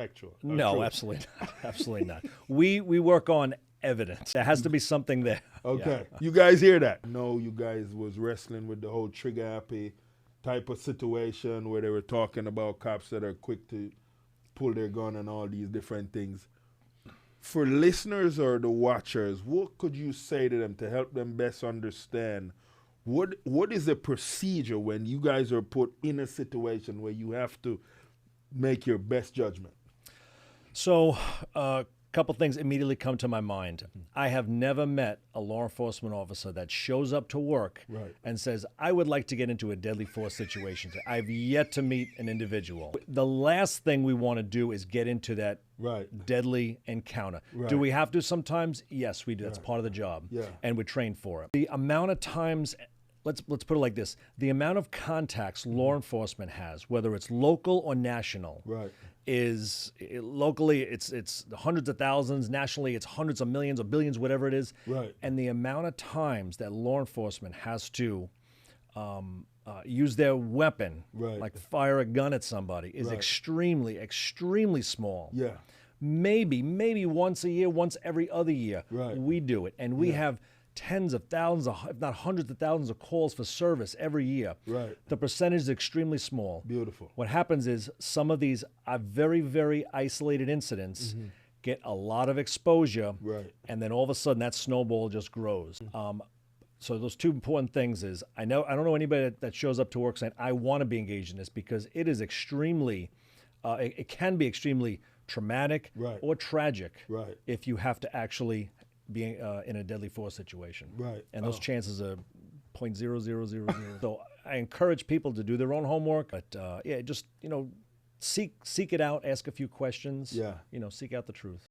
factual. No, true. absolutely not. Absolutely not. We work on evidence. There has to be something there. Okay. Yeah. You guys hear that? No, you guys was wrestling with the whole trigger happy type of situation where they were talking about cops that are quick to pull their gun and all these different things. For listeners or the watchers, what could you say to them to help them best understand what is the procedure when you guys are put in a situation where you have to make your best judgment? So, a couple things immediately come to my mind. I have never met a law enforcement officer that shows up to work Right. and says, I would like to get into a deadly force situation. I've yet to meet an individual. The last thing we want to do is get into that Right. deadly encounter. Right. Do we have to sometimes? Yes, we do. That's part of the job. Yeah. And we're trained for it. The amount of times, let's put it like this, the amount of contacts law enforcement has, whether it's local or national, Right. is locally it's hundreds of thousands, nationally it's hundreds of millions or billions, whatever it is. Right. And the amount of times that law enforcement has to use their weapon, Right. like fire a gun at somebody, is Right. extremely, extremely small. Yeah. Maybe once a year, once every other year, Right. we do it. And we have tens of thousands, if not hundreds of thousands of calls for service every year. Right. The percentage is extremely small. Beautiful. What happens is some of these are very, very isolated incidents get a lot of exposure, Right. and then all of a sudden that snowball just grows. So those two important things is I don't know anybody that shows up to work saying I want to be engaged in this, because it is extremely, it can be extremely traumatic Right. or tragic Right. if you have to actually be in a deadly force situation. Right. And those chances are 0.0000. So I encourage people to do their own homework, but just seek it out, ask a few questions. Yeah. Seek out the truth.